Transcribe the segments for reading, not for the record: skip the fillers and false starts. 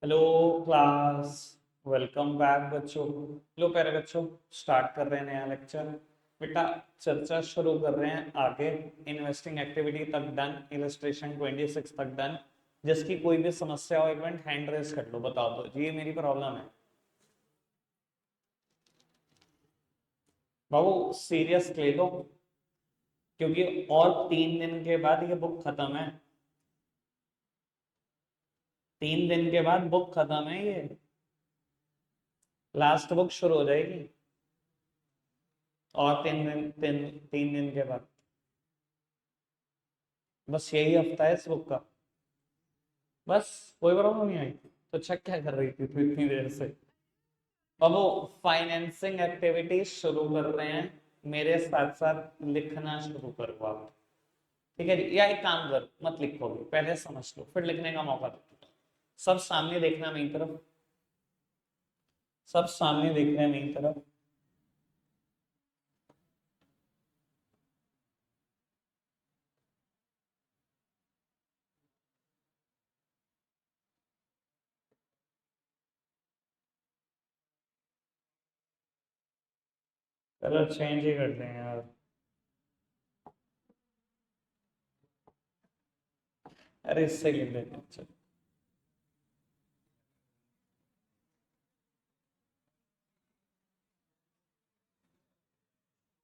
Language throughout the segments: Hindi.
Hello class. वेलकम बैक बच्चों। लो प्यारे बच्चों, स्टार्ट कर रहे हैं नया लेक्चर। बेटा चर्चा शुरू कर रहे हैं आगे। इन्वेस्टिंग एक्टिविटी तक डन, इलस्ट्रेशन 26 तक डन। जिसकी कोई भी समस्या हो एक मिनट हैंड रेस कर लो, बता दो जी ये मेरी प्रॉब्लम है। बाबू सीरियस ले लो, क्योंकि और 3 दिन के बाद ये बुक खत्म है। 3 दिन के बाद बुक खत्म है, ये लास्ट बुक शुरू हो जाएगी। और 3 दिन के बाद बस यही हफ्ता है इस बुक का। बस कोई प्रॉब्लम नहीं आई तो चेक क्या कर रही थी तू इतनी देर से। अब वो फाइनेंसिंग एक्टिविटीज शुरू कर रहे हैं, मेरे साथ साथ लिखना शुरू करो आप। ठीक है जी, या एक काम कर मत लिखो भी, पहले समझ लो फिर लिखने का मौका दो। सब सामने देखना मेरी तरफ, सब सामने देख रहे हैं मेरी तरफ। चलो चेंज ही कर दें यार। अरे इससे लिख लेते हैं चलो।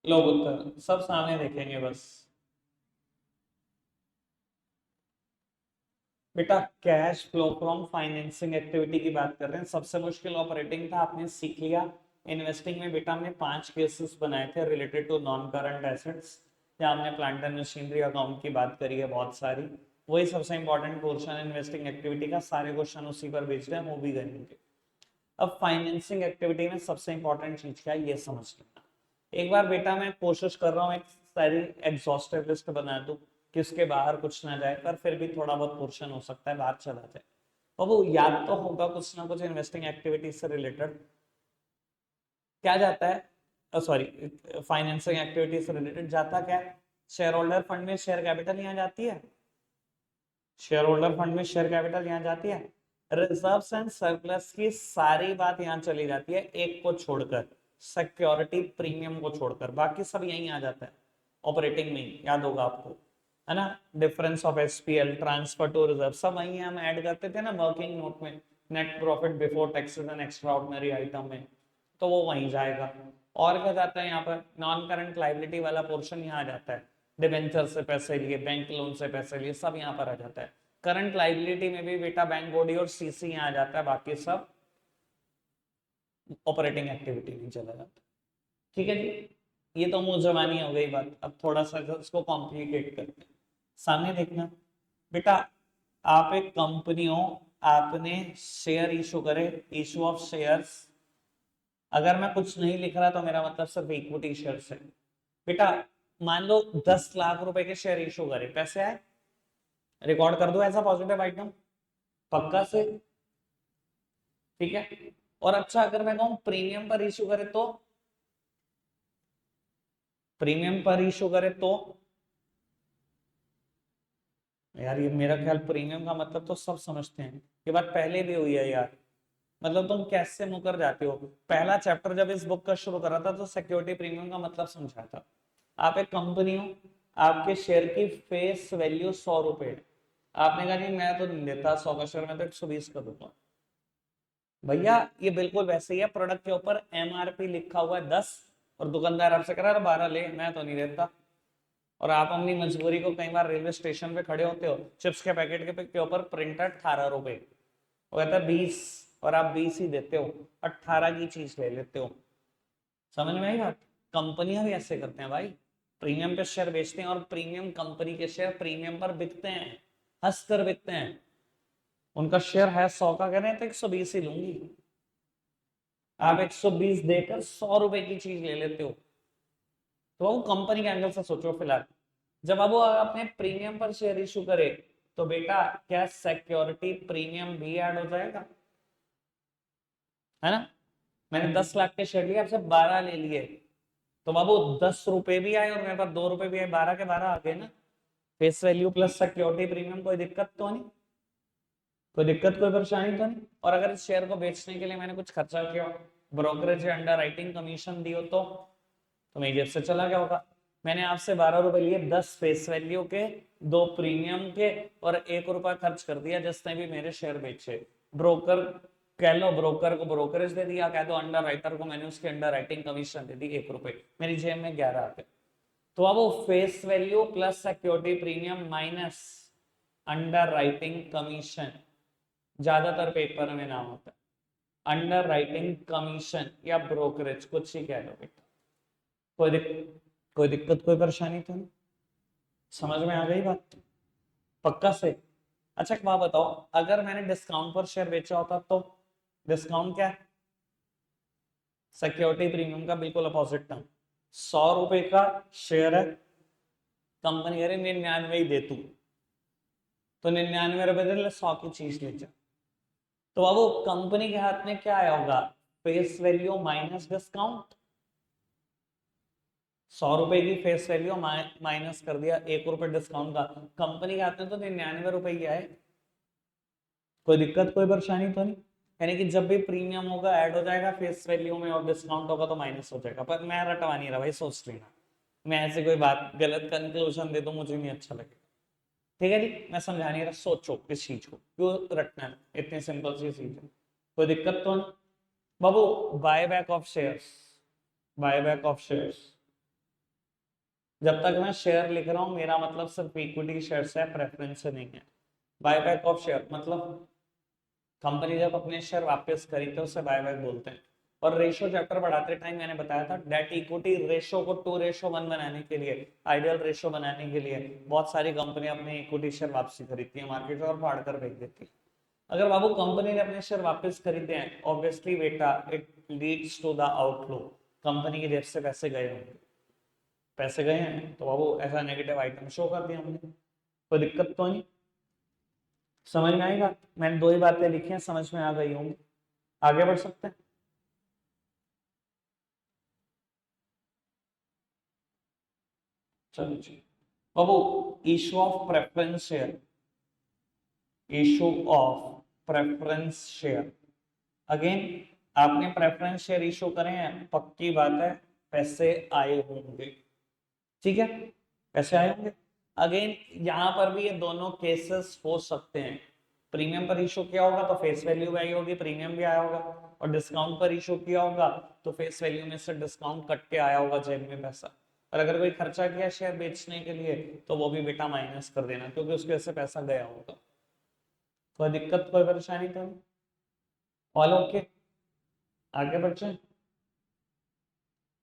लोग उत्तर सब सामने देखेंगे बस। बेटा cash flow from financing activity की बात कर रहे हैं। सबसे मुश्किल ऑपरेटिंग था, आपने सीख लिया। इन्वेस्टिंग में बेटा हमने 5 केसेस बनाए थे related to non current assets, जहाँ हमने प्लांट एंड मशीनरी अकाउंट की बात करी है बहुत सारी। वही सबसे इंपॉर्टेंट पोर्शन इन्वेस्टिंग एक्टिविटी का, सारे क्वेश्चन उसी पर बेस्ड है, वो भी करेंगे। अब फाइनेंसिंग एक्टिविटी में सबसे इंपॉर्टेंट चीज क्या है ये समझ लेना। एक बार बेटा मैं कोशिश कर रहा हूँ एक सारी एग्जॉस्टिव लिस्ट बना दूं कि उसके बाहर कुछ ना जाए, पर फिर भी थोड़ा बहुत पोर्शन हो सकता है बाहर चला जाए। और वो याद तो होगा कुछ ना कुछ इन्वेस्टिंग एक्टिविटी से रिलेटेड क्या जाता है, सॉरी, फाइनेंसिंग एक्टिविटी से रिलेटेड जाता क्या है। शेयर होल्डर फंड में शेयर कैपिटल यहाँ जाती है, शेयर होल्डर फंड में शेयर कैपिटल यहाँ जाती है। रिजर्व्स एंड सरप्लस की सारी बात यहाँ चली जाती है, एक को छोड़कर, सिक्योरिटी प्रीमियम को छोड़कर बाकी सब यहीं आ जाता है। ऑपरेटिंग में ही याद होगा आपको, है ना। Difference of SPL, transfer to reserve, सब वहीं हम ऐड करते थे ना वर्किंग नोट में। Net profit before taxes and extraordinary item में, तो वो वहीं जाएगा। और क्या जाता है यहाँ पर, नॉन करंट लाइबिलिटी वाला पोर्शन यहाँ आ जाता है। डिबेंचर से पैसे लिए, बैंक लोन से पैसे लिए, सब यहाँ पर आ जाता है। करंट लाइबिलिटी में भी बेटा बैंक बॉडी और सीसी यहाँ आ जाता है, बाकी सब ऑपरेटिंग एक्टिविटी में चला जाता है। ठीक है जी, ये तो मुंह जबानी हो गई बात। अब थोड़ा सा इसको कॉम्प्लिकेट करते हैं। सामने देखना बेटा, आप एक कंपनी हो, आपने शेयर इशू करे, इशू ऑफ शेयर्स। अगर मैं कुछ नहीं लिख रहा तो मेरा मतलब सिर्फ इक्विटी शेयर्स है। बेटा मान लो 10 लाख रुपए के शेयर इशू करे, पैसे आए, रिकॉर्ड कर दो ऐसा पॉजिटिव आइटम, पक्का से। ठीक है। और अच्छा अगर मैं कहूं प्रीमियम पर इशू करे तो, प्रीमियम पर इशू करे तो, यार ये मेरा ख्याल प्रीमियम का मतलब तो सब समझते हैं, ये बात पहले भी हुई है यार। मतलब तुम कैसे मुकर जाते हो। पहला चैप्टर जब इस बुक का शुरू करा था तो सिक्योरिटी प्रीमियम का मतलब समझाया था। आप एक कंपनी हो, आपके शेयर की फेस वैल्यू 100 रुपए है। आपने कहा जी मैं तो नहीं देता 100 का शेयर, मैं तो 120 का दूंगा। भैया ये बिल्कुल वैसे ही है, प्रोडक्ट के ऊपर एमआरपी लिखा हुआ है 10, और दुकानदार आपसे कह रहा है 12 ले, मैं तो नहीं देता। और आप अपनी मजबूरी को, कई बार रेलवे स्टेशन पे खड़े होते हो, चिप्स के पैकेट के ऊपर प्रिंटर 18 रुपए, वो कहता है 20, और आप 20 ही देते हो, 18 की चीज ले लेते हो। समझ में आई बात। कंपनियां भी ऐसे करते हैं भाई, प्रीमियम पे शेयर बेचते हैं, और प्रीमियम कंपनी के शेयर प्रीमियम पर बिकते हैं, हंस कर बिकते हैं। उनका शेयर है 100 का, कह रहे हैं तो 120 ही लूंगी। आप 120 देकर 100 रुपए की चीज ले लेते हो। तो वो कंपनी के एंगल से सोचो फिलहाल। जब अब वो अपने प्रीमियम पर शेयर इशू करे, तो बेटा क्या सिक्योरिटी प्रीमियम भी ऐड हो जाएगा, है ना। मैंने 10 लाख के शेयर लिए, आपसे 12 ले लिए, तो बाबू 10 रुपए भी आए और मेरे पास 2 रुपए भी आए, 12 के 12 आ गए ना। Face value plus security premium, कोई दिक्कत तो नहीं। कोई दिक्कत कोई परेशानी तो नहीं? और अगर इस शेयर को बेचने के लिए मैंने कुछ खर्चा किया, ब्रोकरेज या अंडर राइटिंग कमीशन दियो, तो मेरी जेब से चला गया होगा। मैंने आपसे 12 रुपए लिए 10 फेस वैल्यू के, 2 प्रीमियम के और 1 रुपया खर्च कर दिया जिसने भी मेरे शेयर बेचे। ब्रोकर कह लो, ब्रोकर को ब्रोकरेज दे दिया, कह दो अंडर राइटर को मैंने उसके अंडर राइटिंग कमीशन दे दी 1 रुपए, मेरी जेब में 11 आ गए। तो अब वो face value plus security premium minus under writing commission, ज्यादातर पेपर में नाम होता है अंडर राइटिंग कमीशन या ब्रोकरेज, कुछ ही कह लो बेटा। कोई दिक्कत कोई परेशानी तो नहीं? समझ में आ गई बात? पक्का से? अच्छा एक बात बताओ, अगर मैंने डिस्काउंट पर शेयर बेचा होता तो? डिस्काउंट क्या है? सिक्योरिटी प्रीमियम का बिल्कुल अपोजिट टर्म। 100 रुपए का शेयर है, कंपनी कह रही 99 ही दे तू, तो 99 रुपए दे ले, 100 की चीज ले जा। तो अब वो कंपनी के हाथ में क्या आया होगा? Face value minus discount. 100 रुपए की फेस वैल्यू माइनस कर दिया 1 रुपए डिस्काउंट का, कंपनी के हाथ में तो 99 रुपए ही आए। कोई दिक्कत कोई परेशानी तो नहीं? यानी कि जब भी प्रीमियम होगा ऐड हो जाएगा फेस वैल्यू में और डिस्काउंट होगा तो माइनस हो जाएगा। पर मैं रटवा नहीं रहा भाई, सोच लेना, मैं ऐसे कोई बात गलत कंक्लूजन दे दूं मुझे नहीं अच्छा लगेगा। ठीक है जी, मैं समझा नहीं रहा, सोचो इस चीज को, क्यों रटना है, इतनी सिंपल सी चीज है। कोई दिक्कत तो नहीं? बाबू buy back of shares, buy back of shares, जब तक मैं शेयर लिख रहा हूं मेरा मतलब सिर्फ इक्विटी शेयर से है, प्रेफरेंस से नहीं है। बायबैक ऑफ शेयर मतलब कंपनी जब अपने शेयर वापस खरीदते है उसे बायबैक बोलते हैं। और रेशो चैप्टर पढ़ाते टाइम मैंने बताया था, डेट इक्विटी रेशो को 2:1 बनाने के लिए, आइडियल रेशो बनाने के लिए बहुत सारी कंपनियां अपने इक्विटी शेयर वापसी खरीदती है मार्केट में और फाड़ कर बेच देती है। अगर बाबू कंपनी ने अपने शेयर वापस खरीदे हैं, ऑब्वियसली बेटा it leads to the outflow, company की जेब से पैसे गए होंगे, पैसे गए हैं तो बाबू ऐसा नेगेटिव आइटम शो कर दिया हमने। कोई दिक्कत तो नहीं? समझ में आएगा? मैंने 2 ही बातें लिखी हैं, समझ में आ गई होंगी। आगे बढ़ सकते हैं? चलो जी बाबू, issue of preference share, issue of preference share. Again आपने प्रेफरेंस शेयर इशू करे हैं, पक्की बात है पैसे आए होंगे, ठीक है, पैसे आए होंगे। अगेन यहाँ पर भी ये दोनों केसेस हो सकते हैं, प्रीमियम पर इशू किया होगा तो फेस वैल्यू भी आई होगी, प्रीमियम भी आया होगा, और डिस्काउंट पर इशू किया होगा तो फेस वैल्यू में से डिस्काउंट कट के आया होगा जेब में पैसा। और अगर कोई खर्चा किया शेयर बेचने के लिए तो वो भी बेटा माइनस कर देना, क्योंकि उसके वजह से पैसा गया होगा। कोई दिक्कत कोई परेशानी तो नहीं? All okay? आगे बढ़ते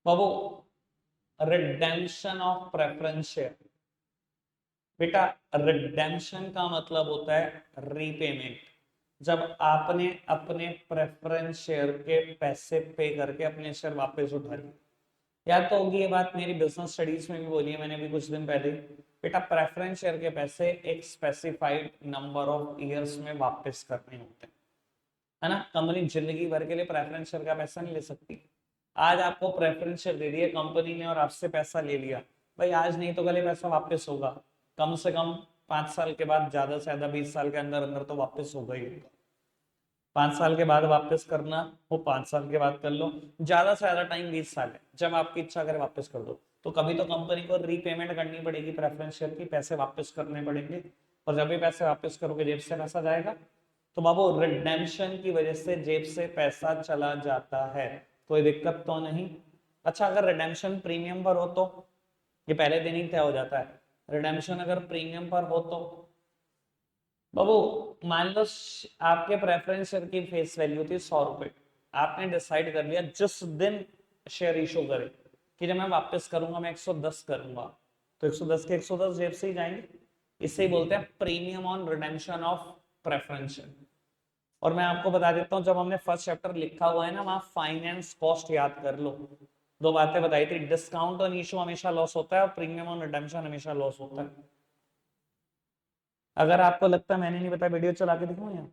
बाबू, रिडेम्पशन ऑफ प्रेफरेंस शेयर। बेटा रिडेम्पशन का मतलब होता है रीपेमेंट, जब आपने अपने प्रेफरेंस शेयर के पैसे पे करके अपने शेयर वापस उठा लिए। याद तो होगी ये बात, मेरी बिजनेस स्टडीज में भी बोली है मैंने भी कुछ दिन पहले। बेटा प्रेफरेंस शेयर के पैसे एक स्पेसिफाइड नंबर ऑफ ईयर्स में वापस करने होते हैं, है ना। कंपनी जिंदगी भर के लिए प्रेफरेंस शेयर का पैसा नहीं ले सकती। आज आपको प्रेफरेंस शेयर दे दिया कंपनी ने और आपसे पैसा ले लिया, भाई आज नहीं तो कल ये पैसा वापस होगा, कम से कम 5 साल के बाद, ज्यादा से ज्यादा 20 साल के अंदर अंदर तो वापस होगा ही होगा। 5 साल के बाद वापस करना वो 5 साल के बाद कर लो, ज्यादा से ज्यादा टाइम 20 साल है, जब आपकी इच्छा करे वापस कर दो। तो कभी तो कंपनी को रीपेमेंट करनी पड़ेगी प्रेफरेंस शेयर की, पैसे वापस करने पड़ेंगे, और जब भी पैसे वापस करोगे जेब से पैसा जाएगा। तो बाबू रिडेम्पशन की वजह से जेब से पैसा चला जाता है, कोई दिक्कत तो नहीं? अच्छा अगर रिडेम्पशन प्रीमियम पर हो तो ये पहले दिन ही तय हो जाता है। रिडेम्पशन अगर प्रीमियम पर हो तो बाबू मान लो आपके प्रेफरेंस शेयर की फेस वैल्यू थी 100 रुपए, आपने डिसाइड कर लिया जिस दिन शेयर इशू करे कि जब मैं वापस करूंगा मैं 110 करूंगा, तो 110 के 110 जेब से ही जाएंगे। इसे ही बोलते हैं premium on redemption of preference share. और मैं आपको बता देता हूँ, जब हमने फर्स्ट चैप्टर लिखा हुआ है ना, वहां फाइनेंस कॉस्ट याद कर लो, 2 बातें बताई थी, डिस्काउंट ऑन इशू हमेशा लॉस होता है और प्रीमियम ऑन रिडेम्पशन हमेशा लॉस होता है। अगर आपको लगता है मैंने नहीं बताया, वीडियो चला के दिखाऊं यहाँ।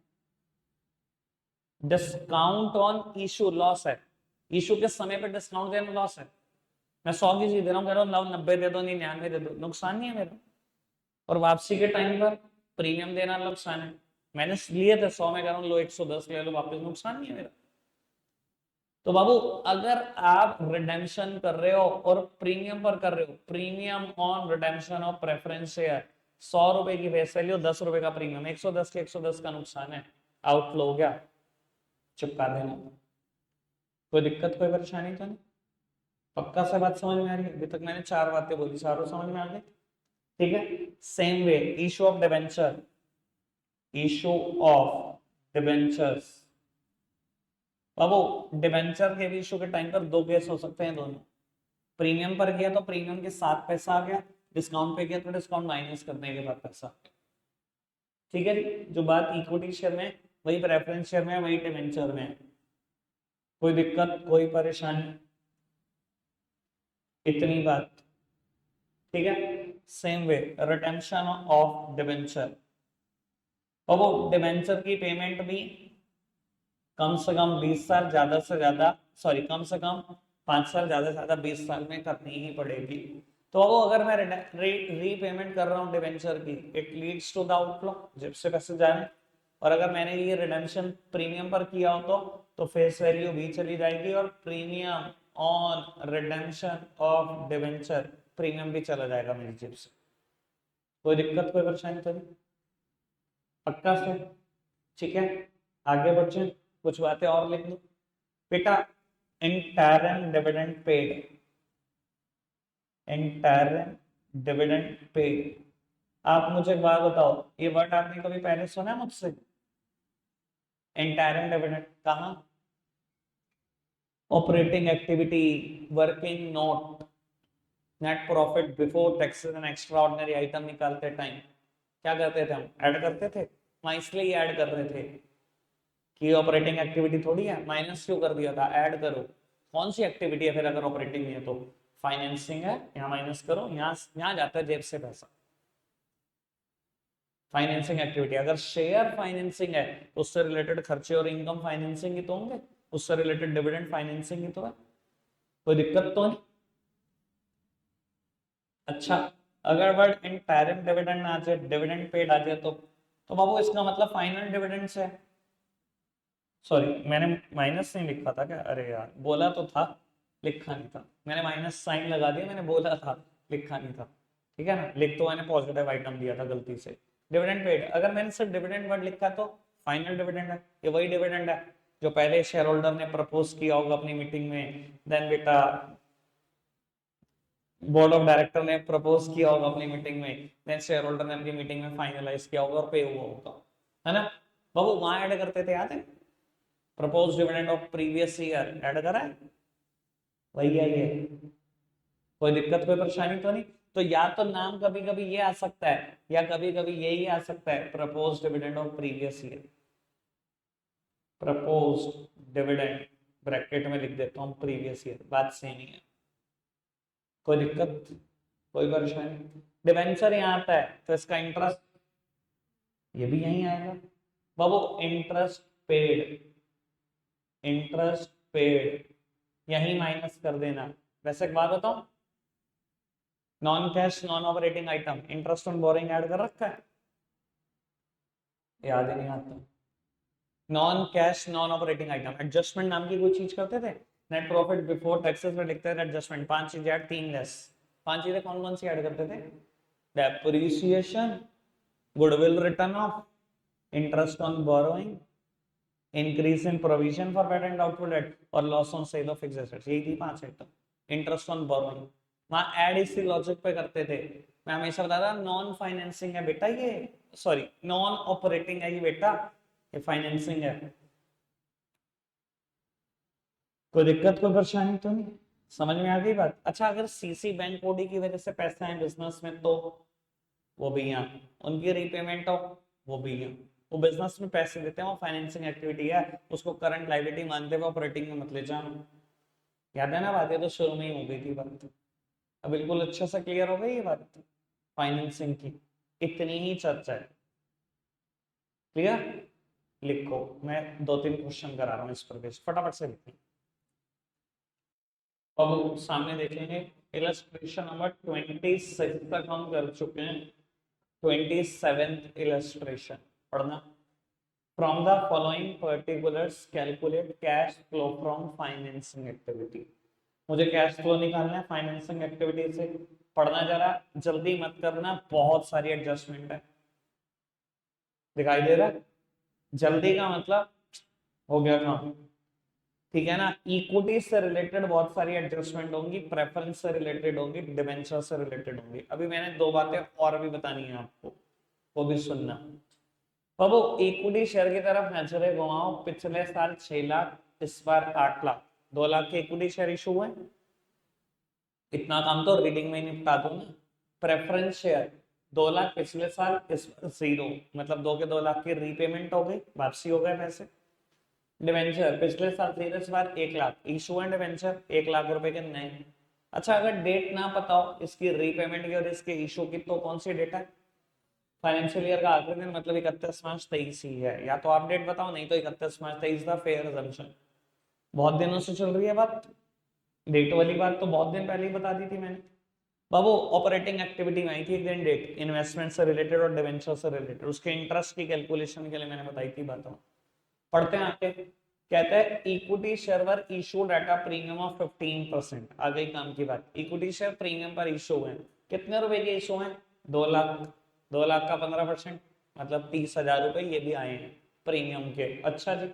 डिस्काउंट ऑन इशू लॉस है, इशू के समय पे डिस्काउंट देना लॉस है। मैं 100 की चीज दे रहा हूँ, कह रहा हूँ लाओ 90 दे दो, 99 दे दो, नुकसान नहीं है मेरा। और वापसी के टाइम पर प्रीमियम देना नुकसान है। मैंने लिए थे 100 में, कह रहा हूँ लो 110 ले लो वापस, नुकसान नहीं है मेरा। तो बाबू अगर आप रिडेम्पशन कर रहे हो और प्रीमियम पर कर रहे हो, premium on redemption of preference share, 100 रुपए की फेस वैल्यू, 10 रुपए का प्रीमियम, 110 के 110 का नुकसान है, आउटफ्लो हो गया, चिपका देना। कोई दिक्कत कोई परेशानी तो नहीं? पक्का से बात समझ में आ रही है? अभी तक मैंने 4 बातें बोली, चारों समझ में आ गई? ठीक है। Same way issue of debenture, issue of debentures. Babu debenture के भी इशू के टाइम पर दो केस हो सकते हैं दोनों। प्रीमियम पर किया तो प्रीमियम के साथ पैसा आ गया, डिस्काउंट पे किया तो डिस्काउंट माइनस करने के बाद पैसा। ठीक है जी, जो बात इक्विटी शेयर में वही प्रेफरेंस शेयर में वही डिबेंचर में। कोई दिक्कत कोई परेशानी? इतनी बात। ठीक है। Same way retention of debenture. अब वो डिबेंचर की पेमेंट भी कम से कम 20 साल, ज्यादा से ज्यादा सॉरी कम से कम 5 साल, ज्यादा से ज्यादा 20 साल में करनी ही पड़ेगी। तो अब अगर मैं रीपेमेंट कर रहा हूँ डिबेंचर की, it leads to the outflow, जेब से पैसे जाने। और अगर मैंने ये रिडेम्पशन प्रीमियम पर किया हो तो फेस वैल्यू भी चली जाएगी और premium on redemption of debenture premium भी चला जाएगा मेरी जेब से। कोई दिक्कत कोई परेशानी तो नहीं? पक्का से? ठीक है, आगे बढ़े, कुछ बातें और लिख लो बेटा। Interim dividend paid, interim dividend paid. आप मुझे एक बात बताओ, ये वर्ड आपने कभी पहले सुना है मुझसे? इंटरम डिविडेंड कहाँ? Operating activity, working note, net profit before taxes and extraordinary item निकालते टाइम क्या करते थे हम? ऐड करते थे। मैं इसलिए ऐड कर रहे थे कि ऑपरेटिंग एक्टिविटी थोड़ी है, माइनस क्यों कर दिया था? ऐड करो। कौन सी एक्टिविटी है फिर अगर ऑपरेटिंग नहीं है तो? फाइनेंसिंग है, यहाँ माइनस करो, यहाँ जाता है जेब से पैसा। फाइनेंसिंग एक्टिविटी, अगर शेयर फाइनेंसिंग है तो उससे रिलेटेड खर्चे और इनकम फाइनेंसिंग ही तो होंगे, उससे रिलेटेड डिविडेंड फाइनेंसिंग ही तो है। कोई दिक्कत तो नहीं? अच्छा, अगर वर्ड इंटरिम डिविडेंड आ जाए, डिविडेंड पेड आ जाए तो बाबू इसका मतलब फाइनल डिविडेंड्स है। सॉरी, मैंने माइनस नहीं लिखा था क्या? अरे यार, बोला तो था, लिखा नहीं था। मैंने माइनस साइन लगा दिया, मैंने बोला था, लिखा नहीं था। ठीक है ना, लिख तो मैंने पॉजिटिव आइटम दिया था गलती से। डिविडेंड पेड, अगर मैंने सिर्फ डिविडेंड वर्ड लिखा तो फाइनल डिविडेंड है, ये वही डिविडेंड है जो पहले शेयर होल्डर ने प्रपोज किया होगा अपनी मीटिंग में, देन बेटा बोर्ड ऑफ डायरेक्टर ने प्रपोज किया होगा अपनी मीटिंग में, देन शेयर होल्डर ने अपनी मीटिंग में फाइनलाइज किया होगा और पे हुआ होगा, है ना बाबू? वहां ऐड करते थे, याद है? Propose dividend of previous year add करा है, वही है ये। कोई दिक्कत कोई परेशानी तो नहीं? तो या तो नाम कभी कभी ये आ सकता है या कभी कभी यही आ सकता है, propose dividend of previous year, propose dividend, bracket में लिख देता हूँ प्रीवियस ईयर, बात सेम ही है। कोई दिक्कत कोई परेशानी? डिवेंचर यहाँ आता है तो इसका इंटरेस्ट ये भी यहीं आएगा बाबू, इंटरेस्ट पेड, इंटरेस्ट पेड यही माइनस कर देना। वैसे एक बात बताओ, non cash non operating item interest on boring add कर रखा है? याद ही नहीं आता। Non cash non operating item, adjustment नाम की कोई चीज करते थे? नेट प्रॉफिट बिफोर टैक्सेस में लिखते थे एडजस्टमेंट, 5 चीजें ऐड, 3 लेस। 5 चीजें कौन कौन सी ऐड करते थे? Depreciation, goodwill return off, interest on borrowing, increase in provision for bad and doubtful debt और loss on sale of fixed assets, यही थी 5 आइटम। इंटरेस्ट ऑन बोरोइंग वहां ऐड इसी लॉजिक पे करते थे। मैं हमेशा बताता नॉन फाइनेंसिंग है बेटा ये, सॉरी नॉन ऑपरेटिंग है ये बेटा, ये फाइनेंसिंग है। कोई दिक्कत कोई परेशानी तो नहीं? समझ में आ गई बात? अच्छा, अगर सीसी बैंक ओडी की वजह से पैसे आए बिजनेस में तो वो भी यहाँ, उनकी रीपेमेंट हो वो भी यहाँ। वो बिजनेस में पैसे देते हैं, वो फाइनेंसिंग एक्टिविटी है, उसको करंट लायबिलिटी मानते हुए ऑपरेटिंग में मत ले जाना। याद है ना बात? ये तो शुरू में ही हो गई थी बात, अब बिल्कुल अच्छे से क्लियर हो गई ये बात फाइनेंसिंग की, इतनी ही चर्चा है। क्लियर? लिखो, मैं 2-3 क्वेश्चन करा रहा हूँ इस पर बेस, फटाफट से लिखो। अब सामने देखेंगे इलस्ट्रेशन नंबर 26 तक हम कर चुके हैं, 27th इलस्ट्रेशन पढ़ना। From the following particulars calculate cash flow from financing activity. मुझे कैश फ्लो निकालना है फाइनेंसिंग एक्टिविटी से। पढ़ना जरा जल्दी मत करना, बहुत सारी एडजस्टमेंट है। दिखाई दे रहा है? जल्दी का मतलब हो गया काम, ठीक है ना। इक्विटी से रिलेटेड बहुत सारी एडजस्टमेंट होंगी, प्रेफरेंस से रिलेटेड होंगी, डिबेंचर से रिलेटेड होंगी। अभी मैंने दो बातें और भी बतानी है आपको, वो भी सुनना। बाबू इक्विटी शेयर की तरफ नजरें घुमाओ। पिछले साल 6 लाख, इस बार 8 लाख, 2 लाख के इक्विटी शेयर इशू हुए। इतना काम तो रीडिंग में ही निपटा दो ना। प्रेफरेंस शेयर 2 लाख पिछले साल, इस बार 0, मतलब 2 के 2 लाख की रीपेमेंट हो गई, वापसी हो गए पैसे। डिवेंचर पिछले साल 0, इस बार 1 lakh issue and debenture 1 lakh रुपए के नए। अच्छा, अगर डेट ना पता हो इसकी रीपेमेंट की और इसके इशू की, तो कौन सी डेट है? फाइनेंशियल ईयर का आखिरी दिन, मतलब 31 मार्च 23 ही है। या तो आप डेट बताओ, नहीं तो 31 मार्च 23 का फेयर अजम्पशन। बहुत दिनों से चल रही है बात, डेट वाली बात तो बहुत दिन पहले ही बता दी थी मैंने। बाबू ऑपरेटिंग एक्टिविटी में आई थी एक दिन डेट, इन्वेस्टमेंट से रिलेटेड और डिवेंचर से रिलेटेड, उसके इंटरेस्ट की कैलकुलेशन के लिए मैंने बताई थी बातों। पढ़ते हैं आगे। कहते हैं इक्विटी शेयर पर issued at a premium of 15%। आ गई काम की बात। इक्विटी शेयर प्रीमियम पर इशू हुए, कितने रुपए के इशू हैं? 2 लाख। 2 लाख का 15%, मतलब 30,000 रुपए ये भी आए हैं प्रीमियम के। अच्छा जी।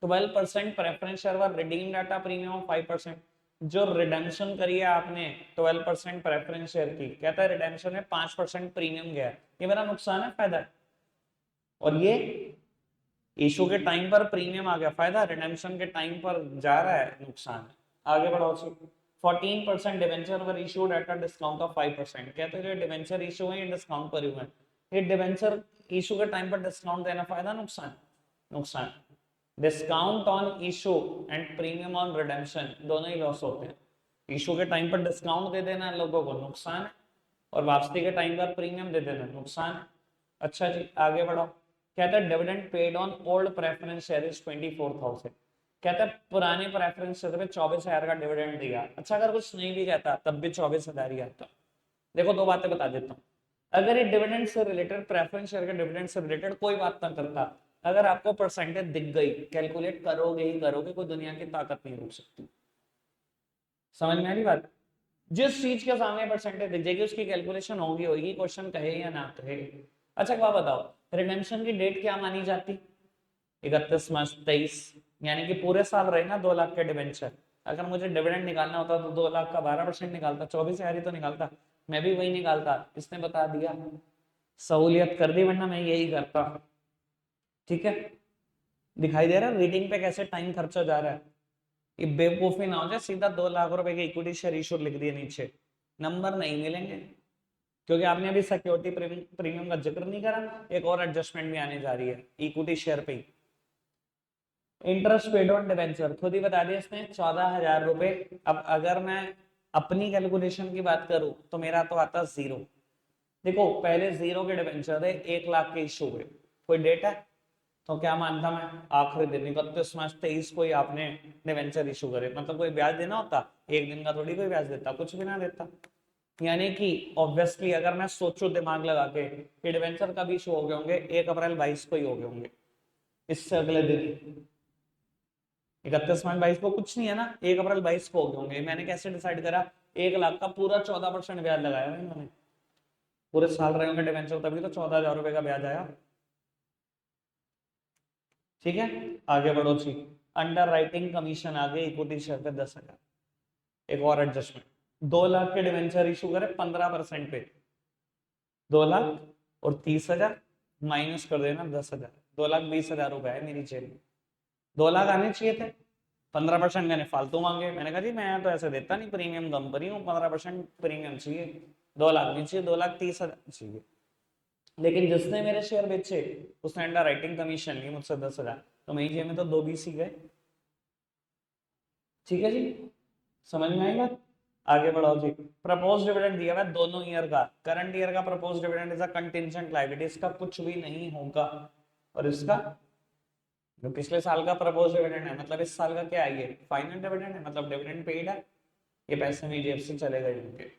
12% प्रेफरेंस शेयर पर redeemed at a premium of 5%। जो रिडेम्पशन करी है आपने 12% प्रेफरेंस शेयर की, कहता है रिडेम्पशन में 5% प्रीमियम गया है, ये मेरा नुकसान है फायदा है? और ये इशू के टाइम पर प्रीमियम आ गया, फायदा। रिडेम्पशन के टाइम पर जा रहा है, नुकसान है। आगे बढ़ो। 14% debenture were issued at a discount of 5%। कहते हैं डिवेंचर इशू है, ये डिस्काउंट पर हुए हैं। ये डिवेंचर इशू के टाइम पर डिस्काउंट देना फायदा नुकसान? नुकसान। Discount on issue and premium on redemption दोनों ही लॉस होते हैं। इशू के टाइम पर डिस्काउंट दे देना लोगों को, नुकसान है। और वापसी के टाइम पर प्रीमियम दे देना, नुकसान है। अच्छा जी, आगे बढ़ो। कहता है dividend paid on old preference share is 24,000। कहता है पुराने प्रेफरेंस शेयर पे 24,000 का डिविडेंड दिया। अच्छा, अगर कुछ नहीं भी कहता तब भी 24,000 ही आता। देखो दो बातें बता देता हूँ। अगर ये डिविडेंड से रिलेटेड, प्रेफरेंस शेयर के डिविडेंड से रिलेटेड कोई बात ना करता, अगर आपको परसेंटेज दिख गई, कैलकुलेट करोगे ही करोगे, कोई दुनिया की ताकत नहीं रोक सकती। समझ में आ रही बात? जिस चीज के सामने परसेंटेज दिख जाएगी उसकी कैलकुलेशन होगी होगी, क्वेश्चन कहे या ना कहे। अच्छा, क्या बताओ, रिडेम्पशन की डेट क्या मानी जाती? 31 मार्च 23, यानी कि पूरे साल रहे ना 2 लाख के डिवेंचर। अगर मुझे डिविडेंड निकालना होता तो 2 लाख का 12% निकालता, 24,000 ही तो निकालता। मैं भी वही निकालता, किसने बता दिया? सहूलियत कर दी, वरना मैं यही करता। ठीक है, दिखाई दे रहा है रीडिंग पे कैसे टाइम खर्चा जा रहा है? ये बेवकूफी ना हो जाए सीधा 2 लाख रुपए के इक्विटी शेयर इशू लिख दिए नीचे, नंबर नहीं मिलेंगे। क्योंकि आपने अभी सिक्योरिटी प्रीमियम का जिक्र नहीं करा, एक और एडजस्टमेंट भी आने जा रही है इक्विटी शेयर पे। इंटरेस्ट पेड ऑन डिवेंचर खुद ही बता दिया इसने, 14,000 रुपए। अब अगर मैं अपनी कैलकुलेशन की बात करूं तो मेरा तो आता 0। देखो पहले 0 के डिवेंचर है, 1 लाख के इशू हुए, कोई डेट है? तो क्या मानता मैं, आखिरी दिन 31 मार्च 23 को ही आपने डिवेंचर इशू करे, मतलब कोई ब्याज देना होता? एक दिन का थोड़ी कोई ब्याज देता, कुछ भी ना देता। यानी कि ऑब्वियसली अगर मैं सोचूं दिमाग लगा के कि डिवेंचर कब इशू हो गए होंगे, 1 अप्रैल 22 को ही हो गए होंगे, इससे अगले दिन। 31 मार्च 22 को कुछ नहीं है ना, 1 अप्रैल 22 को हो गए होंगे। मैंने कैसे डिसाइड करा? 1 लाख का पूरा 14% ब्याज लगाया है मैंने। पूरे साल रहे होंगे डिवेंचर, तभी तो 14,000 रुपए का ब्याज आया। ठीक है, आगे बढ़ो जी। अंडर राइटिंग कमीशन आ गई इक्विटी शेयर पे 10,000। एक और एडजस्टमेंट, 2 लाख के डिवेंचर इशू करे 15% पे, 2 लाख और 30,000 माइनस कर देना 10,000, 2,20,000 रुपए है मेरी जेब में। 2 लाख आने चाहिए थे, 15% मैंने फालतू मांगे। मैंने कहा जी मैं तो ऐसे देता नहीं, प्रीमियम कंपनी हूँ, 15% प्रीमियम चाहिए। 2 लाख नहीं चाहिए, 2,30,000 चाहिए। लेकिन जिसने मेरे शेयर बेचे उसने अंडर राइटिंग कमीशन ली मुझसे 10,000, तो मेरी जेब में तो 2,20 ही गए। ठीक है जी, समझ में आएगा? आगे बढ़ाओ जी। प्रपोज डिविडेंड दिया हुआ है दोनों ईयर का। करंट ईयर का propose dividend is a contingent liability, इसका कुछ भी नहीं होगा। और इसका जो पिछले साल का प्रपोज डिविडेंड है, मतलब इस साल का क्या है, ये फाइनल डिविडेंड है, मतलब डिविडेंड पेड है, ये पैसे मेरी जेब से चले गए इनके।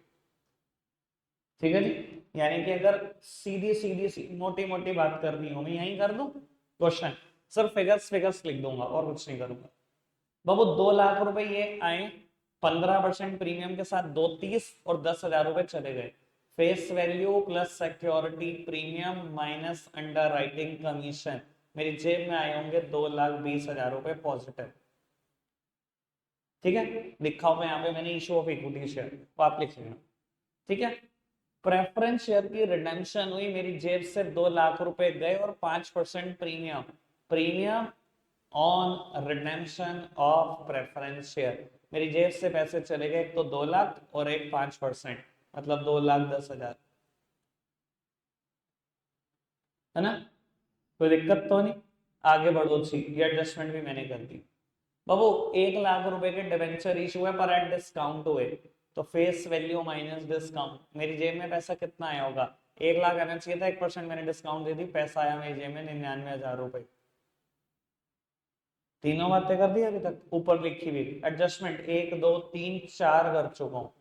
ठीक है जी, यानी कि अगर सीधी सीधी मोटी मोटी बात करनी हो, मैं यही कर दूं क्वेश्चन। सिर्फ फिगर्स फिगर्स लिख दूंगा और कुछ नहीं करूंगा। बाबू 2 लाख रुपए ये आए, 15% प्रीमियम के साथ, 2 30 और 10,000 रुपए चले गए। Face value plus security premium minus under writing commission, मेरी जेब में आए होंगे 2,20,000 रुपए पॉजिटिव। ठीक है, लिखा हुआ यहाँ पे मैंने इशू ऑफ इक्विटी शेयर, तो आप लिख लेना। ठीक है, प्रेफरेंस शेयर की रिडेम्पशन हुई, मेरी जेब से 2 लाख रुपए गए और 5% premium, premium on redemption of preference share, मेरी जेब से पैसे चले गए, एक तो 2 लाख और एक 5%, मतलब 2,10,000, है ना? कोई दिक्कत तो नहीं? आगे बढ़ो जी, ये एडजस्टमेंट भी मैंने कर दी। बाबू 1 लाख रुपए के डिबेंचर इशू हुए पर एट डिस्काउंट हुए, तो फेस वैल्यू माइनस डिस्काउंट, मेरी जेब में पैसा कितना आया होगा? 1 लाख आना चाहिए था, 1% मैंने डिस्काउंट दे दी, पैसा आया मेरी जेब में 99,000 रुपए। तीनों बातें कर दी अभी तक, ऊपर लिखी हुई एडजस्टमेंट 1 2 3 4 कर चुका हूँ।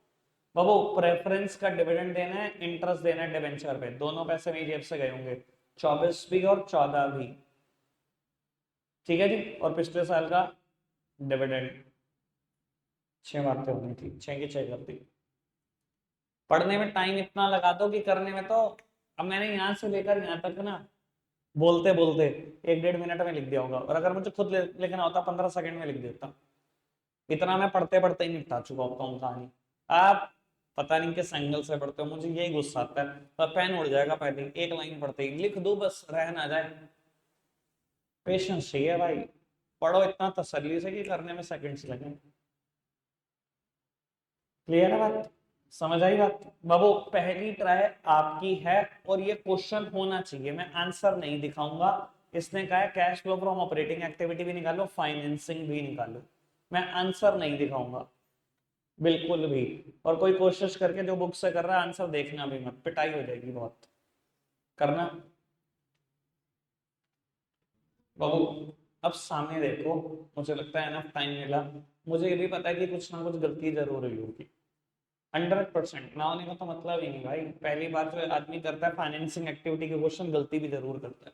बाबू प्रेफरेंस का डिविडेंड देना है, इंटरेस्ट देना है डिबेंचर पे, दोनों पैसे मेरी जेब से गए होंगे, 24 भी और 14 भी। ठीक है जी, और पिछले साल का डिविडेंड, 6 बातें होनी थी, 6 की 6 कर दी। पढ़ने में टाइम इतना लगा दो कि करने में तो, अब मैंने यहाँ से लेकर यहाँ तक ना बोलते बोलते 1 1.5 मिनट में लिख दिया होगा, और अगर मुझे खुद लिखना होता 15 सेकंड में लिख देता। इतना मैं पढ़ते पढ़ते ही निपटा चुका होता हूँ कहानी। आप पता नहीं किस एंगल से पढ़ते हो, मुझे यही गुस्सा आता है, तो पेन उड़ जाएगा पहले एक लाइन पढ़ते ही, लिख दो बस, रह ना जाए। पेशेंस चाहिए भाई, पढ़ो इतना तसल्ली से कि करने में सेकंड्स लगे। क्लियर है बात? समझ आई बात? बाबू पहली ट्राई आपकी है, और ये क्वेश्चन होना चाहिए, मैं आंसर नहीं दिखाऊंगा। इसने कहा है cash flow from operating activity भी निकालो, फाइनेंसिंग भी निकालो, मैं आंसर नहीं दिखाऊंगा बिल्कुल भी। और कोई कोशिश करके जो बुक से कर रहा है आंसर देखना भी मत, पिटाई हो जाएगी बहुत, करना। बाबू अब सामने देखो, मुझे लगता है एनफ टाइम मिला, मुझे ये भी पता है कि कुछ ना कुछ गलती जरूर हुई होगी, 100% ना होने का तो मतलब ही नहीं भाई, पहली बार जो आदमी करता है फाइनेंसिंग एक्टिविटी के क्वेश्चन गलती भी जरूर करता है।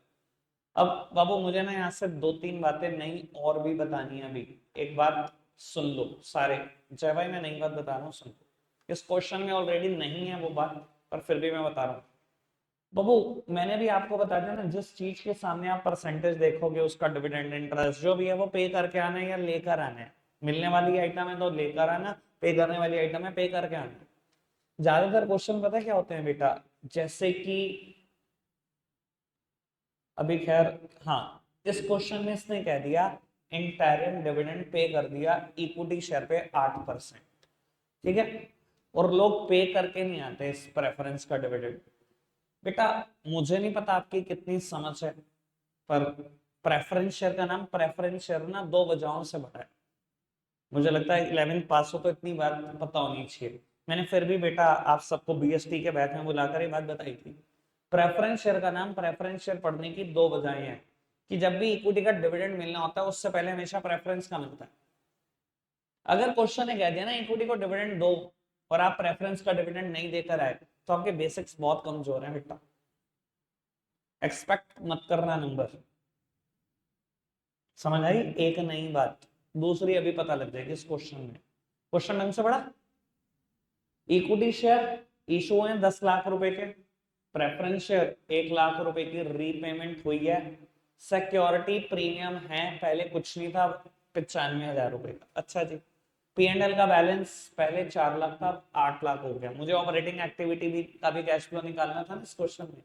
अब बाबू मुझे ना यहाँ से 2 3 बातें नई और भी बतानी है अभी। एक बात सुन लो सारे, जय भाई मैं नई बात बता रहा हूँ, सुन लो, इस क्वेश्चन में ऑलरेडी नहीं है वो बात, पर फिर भी मैं बता रहा हूँ। बाबू मैंने भी आपको बता दिया ना, जिस चीज के सामने आप परसेंटेज देखोगे उसका डिविडेंड इंटरेस्ट जो भी है वो पे करके आना है या लेकर आना है। मिलने वाली आइटम है तो लेकर आना, पे करने वाली आइटम है पे करके आना। ज्यादातर क्वेश्चन पता है क्या होते हैं बेटा, जैसे कि अभी खैर, हाँ इस क्वेश्चन में इसने कह दिया इंटरिम डिविडेंड पे कर दिया इक्विटी शेयर पे 8%। ठीक है, और लोग पे करके नहीं आते इस प्रेफरेंस का डिविडेंड। बेटा मुझे नहीं पता आपकी कितनी समझ है, पर प्रेफरेंस शेयर का नाम प्रेफरेंस शेयर ना 2 वजहों से बना है। मुझे लगता है 11th पास हो तो इतनी बात पता होनी चाहिए, मैंने फिर भी बेटा आप सबको बीएसटी के बैच में बुलाकर ये बात बताई थी। प्रेफरेंस शेयर का नाम प्रेफरेंस शेयर पढ़ने की 2 वजहें हैं, कि जब भी इक्विटी का डिविडेंड मिलना होता है उससे पहले हमेशा प्रेफरेंस का मिलता है। अगर क्वेश्चन ने कह दिया ना इक्विटी को डिविडेंड दो और आप प्रेफरेंस का डिविडेंड नहीं देकर आए, तो आपके बेसिक्स बहुत कमजोर हैं बेटा, एक्सपेक्ट मत करना नंबर। समझ आई एक नई बात? दूसरी अभी पता लग जाएगी इस क्वेश्चन में, क्वेश्चन ढंग से पढ़ा। इक्विटी शेयर इशू है 10 लाख रुपए के, प्रेफरेंस शेयर 1 लाख रुपए की रीपेमेंट हुई है, सिक्योरिटी प्रीमियम है, पहले कुछ नहीं था 95,000 रुपए का। अच्छा जी, P&L का बैलेंस पहले 4 लाख था, 8 लाख हो गया। मुझे ऑपरेटिंग एक्टिविटी भी का भी कैश फ्लो निकालना था ना इस क्वेश्चन में,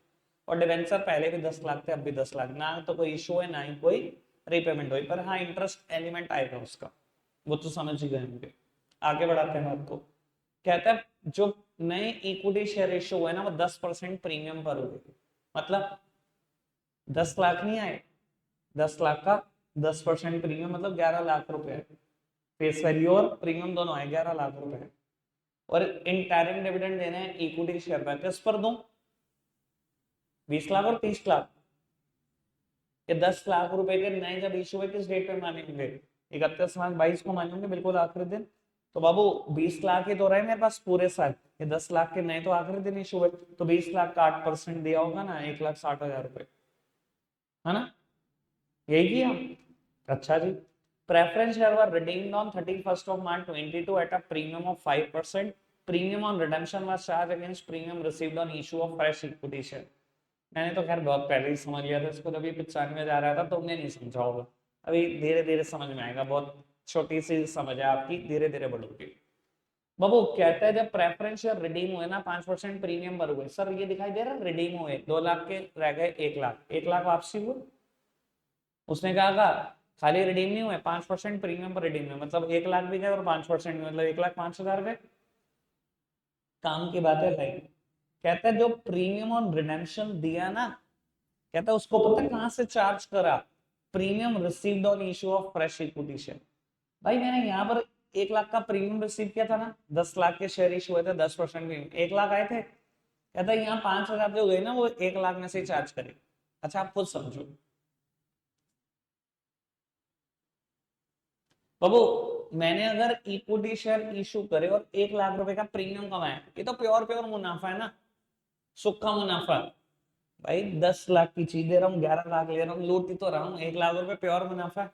और डिवेंचर पहले भी 10 लाख थे, अब भी 10 लाख, ना तो कोई इशू है ना ही कोई रीपेमेंट हुई, पर हाँ इंटरेस्ट एलिमेंट आएगा उसका, वो तो समझ ही गए होंगे। आगे बढ़ाते हैं बात को। कहता है जो नए इक्विटी शेयर इशू हुए ना वो 10% प्रीमियम पर हुए, मतलब 10 लाख नहीं आए, 10 लाख का 10% प्रीमियम मतलब 11 लाख रुपए, फेस वैल्यू और प्रीमियम दोनों आए, 11 लाख रुपए। और इंटरिम डिविडेंड देना है इक्विटी शेयर पर, किस पर दूं? 20 लाख और 30 लाख, ये 10 लाख रुपए के नए जब इशू है किस डेट पे मानेंगे? 31 मार्च 22 को मानेंगे, बिल्कुल आखिरी दिन। तो बाबू 20 लाख ही तो रहे मेरे पास पूरे साल, ये 10 लाख के नए तो आखिरी दिन इशू हुए, तो 20 लाख का 8% दिया होगा ना, 1,60,000 रुपए, है ना? यही किया। अच्छा जी, preference share were redeemed on 31st of March 22 at a premium of 5%. Premium on redemption was charged against premium received on issue of fresh equity share. मैंने तो खैर बहुत पहले ही समझ लिया था इसको, जब ये 95 जा रहा था तो तुमने नहीं समझा होगा। अभी धीरे धीरे समझ में आएगा, बहुत छोटी सी समझ है आपकी, धीरे धीरे बढ़ोगी। बाबू कहता है जब प्रेफरेंस शेयर रिडीम हुए ना 5% प्रीमियम पर हुए, सर ये दिखाई दे रहा है रिडीम हुए 2 लाख के रह गए 1 लाख, 1 लाख वापसी हुए। उसने कहा खाली रिडीम नहीं हुए, 5% प्रीमियम पर रिडीम हुए, मतलब 1 लाख भी गए और 5% में मतलब 1,05,000 गए। काम की बात है भाई। कहता है जो प्रीमियम ऑन रिडेम्पशन दिया ना, कहता है उसको पता है कहां से चार्ज करा, premium received on issue of fresh equity share. भाई मैंने यहाँ पर 1 लाख का प्रीमियम रिसीव किया था ना, 10 लाख के शेयर इशू हुए थे, 10% प्रीमियम 1 लाख आए थे। कहता है यहाँ 5,000 जो गए ना वो 1 लाख में से चार्ज करे। अच्छा आप खुद समझो बाबू, मैंने अगर इक्विटी शेयर इशू करे और 1 लाख रुपए का प्रीमियम कमाया, ये तो प्योर प्योर मुनाफा है ना, सूखा मुनाफा। भाई 10 लाख की चीज दे रहा हूँ, 11 लाख ले रहा हूँ, लूट ही तो रहा हूँ, 1 लाख रुपए प्योर मुनाफा है।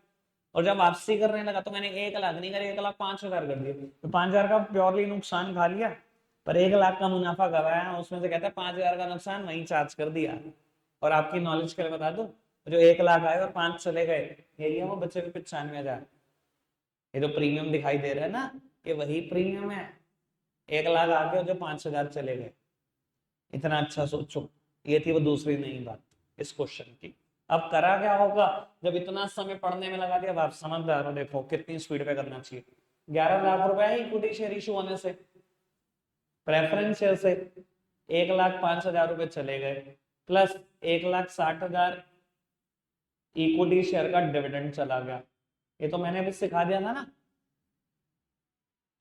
और जब वापसी करने लगा तो मैंने 1 लाख नहीं करे, 1,05,000 कर दिए, तो 5,000 का प्योरली नुकसान खा लिया, पर 1 लाख का मुनाफा गवाया, उसमें से कहते हैं 5,000 का नुकसान वहीं चार्ज कर दिया। और आपकी नॉलेज के लिए बता दूं, जो 1 लाख आए और 5 चले गए, यही है वो बचे हुए 95,000। ये जो प्रीमियम दिखाई दे रहा है ना, ये वही प्रीमियम है। 1 लाख आ गए और जो 5,000 चले गए। इतना अच्छा सोचो, ये थी वो दूसरी नई बात इस क्वेश्चन की। अब करा क्या होगा, जब इतना समय पढ़ने में लगा दिया, अब आप समझदार हो, देखो कितनी स्पीड पे करना चाहिए। 11 लाख रुपए है इक्विटी शेयर इशू होने से, प्रेफरेंस शेयर से 1,05,000 रुपए चले गए, प्लस 1,60,000 इक्विटी शेयर का डिविडेंड चला गया। ये तो मैंने अभी सिखा दिया था ना,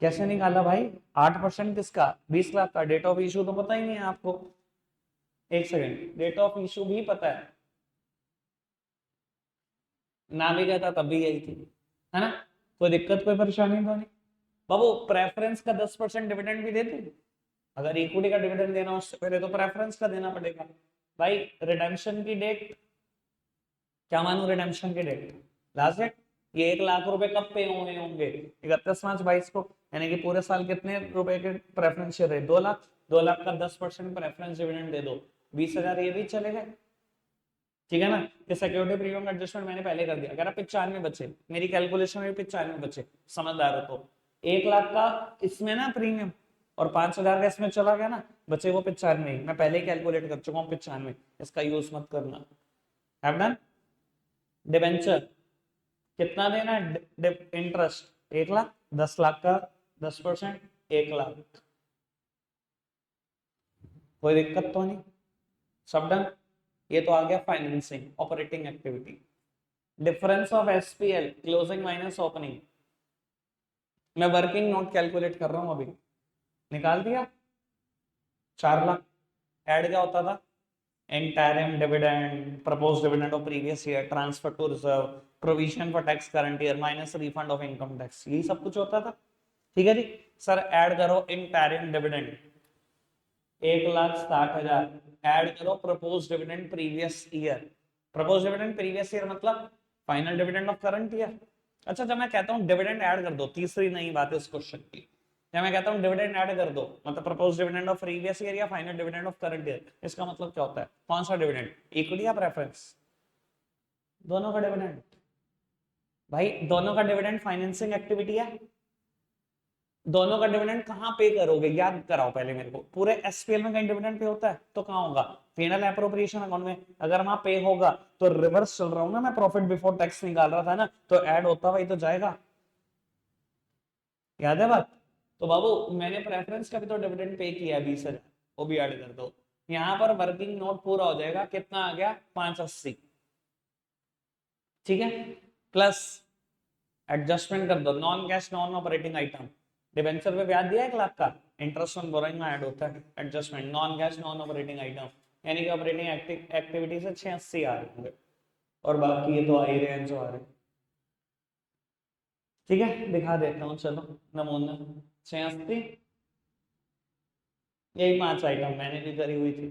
कैसे निकाला भाई। 8% किसका, 20 लाख का। डेट ऑफ इशू तो पता ही नहीं है आपको, एक सेकेंड, डेट ऑफ इशू भी पता है ना, भी कहता तब भी यही थी, है ना। कोई दिक्कत कोई परेशानी तो नहीं। बाबू प्रेफरेंस का 10% डिविडेंड भी देते, अगर इक्विटी का डिविडेंड देना उससे पहले तो प्रेफरेंस का देना पड़ेगा। भाई रिडेम्पशन की डेट क्या मानू, रिडेम्पशन की डेट लास्ट डेट, ये 1 लाख रुपए कब पे हुए होंगे, 31/5/22 को, यानी कि पूरे साल कितने रुपए के प्रेफरेंस शेयर है, 2 लाख। 2 लाख का 10% प्रेफरेंस डिविडेंड दे दो, 20,000 ये भी चले गए, ठीक है ना। ये सिक्योरिटी प्रीमियम का एडजस्टमेंट मैंने पहले कर दिया, अगर 95 बचे, मेरी कैलकुलेशन में 95 बचे, समझदार हो तो 1 लाख का इसमें ना प्रीमियम और 5,000 का इसमें चला गया ना, बचे वो 95 ही, मैं पहले ही कैलकुलेट कर चुका हूँ 95, इसका यूज मत करना। Have done. डिबेंचर कितना देना है इंटरेस्ट, 1 लाख, 10 लाख का 10%, 1 लाख, कोई दिक्कत तो नहीं, सब डन। ये तो आ गया financing operating activity. Difference of SPL closing minus opening, मैं वर्किंग नोट कैलकुलेट कर रहा हूं अभी, निकाल दिया। 4 लाख, ऐड क्या होता था, interim dividend, proposed dividend of previous year, transfer to reserve, provision for tax current year minus refund of income tax, यही सब कुछ होता था। ठीक है जी। सर ऐड करो interim dividend 1,60,000, ऐड करो propose dividend previous year, propose dividend previous year मतलब final dividend of current year. अच्छा जब मैं कहता हूँ डिविडेंड ऐड कर दो, तीसरी नई बात है इस क्वेश्चन की, जब मैं कहता हूँ डिविडेंड ऐड कर दो मतलब propose dividend of previous year या final dividend of current year, इसका मतलब क्या होता है, कौन सा डिविडेंड, इक्विटी या प्रेफरेंस, दोनों का डिविडेंड। भाई दोनों का डिविडेंड फाइनेंसिंग एक्टिविटी है, दोनों का डिविडेंड कहां पे करोगे, याद कराओ पहले मेरे को, पूरे एसपीएल में कहीं डिविडेंड पे होता है तो कहां होगा, फाइनल एप्रोप्रिएशन अकाउंट में। अगर वहां पे होगा तो रिवर्स चल रहा हूं ना मैं, प्रॉफिट बिफोर टैक्स निकाल रहा था ना, तो ऐड होता हुआ ही तो जाएगा, याद है बात। तो बाबू मैंने प्रेफरेंस का भी तो डिविडेंड पे किया है 20,000, वो भी ऐड कर दो, यहां पर वर्किंग नोट पूरा हो जाएगा, कितना आ गया 580, ठीक है। प्लस एडजस्टमेंट कर दो, non cash non operating item, debenture पे ब्याज दिया 1 लाख का, इंटरेस्ट ऑन बोरोइंग में ऐड होता है, adjustment non cash non operating item, यानी कि ऑपरेटिंग एक्टिविटी से 86 आ रहे होंगे, और बाकी ये तो आ ही रहे हैं जो आ रहे हैं। ठीक है दिखा देता हूँ, चलो नमूना 86, यही 5 आइटम मैंने भी करी हुई थी,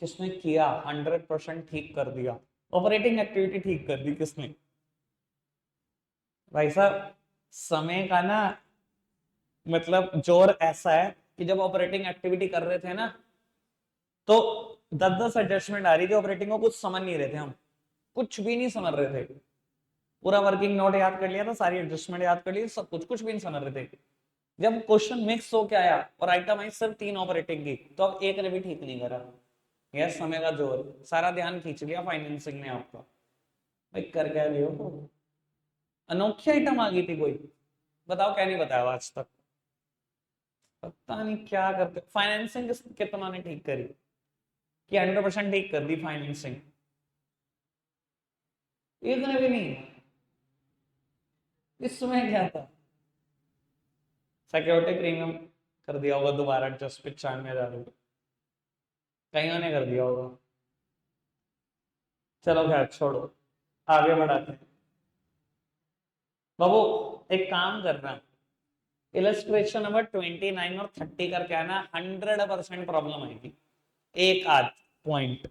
किसने किया 100% ठीक कर दिया, ऑपरेटिंग एक्टिविटी ठीक कर दी किसने? भाई साहब, समय का ना मतलब जोर ऐसा है कि जब ऑपरेटिंग एक्टिविटी कर रहे थे ना, तो 10-10 एडजस्टमेंट आ रही थी ऑपरेटिंग को, कुछ समझ नहीं रहे थे हम, कुछ भी नहीं समझ रहे थे। पूरा वर्किंग नोट याद कर लिया था, सारी एडजस्टमेंट याद कर ली, सब कुछ, कुछ भी नहीं समझ रहे थे। जब क्वेश्चन मिक्स होके आया और आइटम आई सिर्फ 3 ऑपरेटिंग की, तो अब एक ने भी ठीक नहीं करा। यह समय का जोर, सारा ध्यान खींच लिया फाइनेंसिंग ने आपका। भाई कर क्या रहे हो? अनोखी आइटम आ गई थी कोई, बताओ क्या नहीं बताया आज तक? पता नहीं क्या करते। फाइनेंसिंग कितना ने ठीक करी कि 100% ठीक कर दी फाइनेंसिंग? एक ने भी नहीं। इसमें क्या था? सिक्योरिटी प्रीमियम कर दिया होगा दोबारा, जस्ट 95,000 कईयों ने कर दिया होगा। चलो खैर छोड़ो, आगे बढ़ाते हैं। बाबू एक काम करना, इलस्ट्रेशन नंबर 29 और 30 करके आना, 100% प्रॉब्लम आएगी। एक आध पॉइंट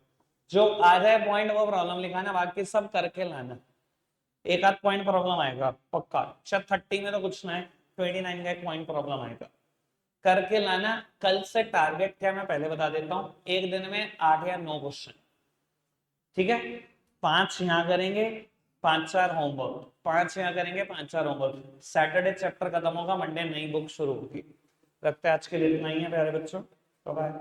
जो आ जाए पॉइंट वो प्रॉब्लम लिखाना, बाकी सब करके लाना। एक आध पॉइंट प्रॉब्लम आएगा पक्का, शायद 30 में तो कुछ ना है, 29 का एक पॉइंट प्रॉब्लम आएगा, करके लाना। कल से टारगेट क्या मैं पहले बता देता हूं, एक दिन में 8 या 9 क्वेश्चन, ठीक है? 5 यहाँ करेंगे, 5-4 होमवर्क, 5 यहाँ करेंगे, 5-4 होमवर्क। सैटरडे चैप्टर खत्म होगा, मंडे नई बुक शुरू होगी। लगता है आज के लिए इतना ही है प्यारे बच्चों, बाय।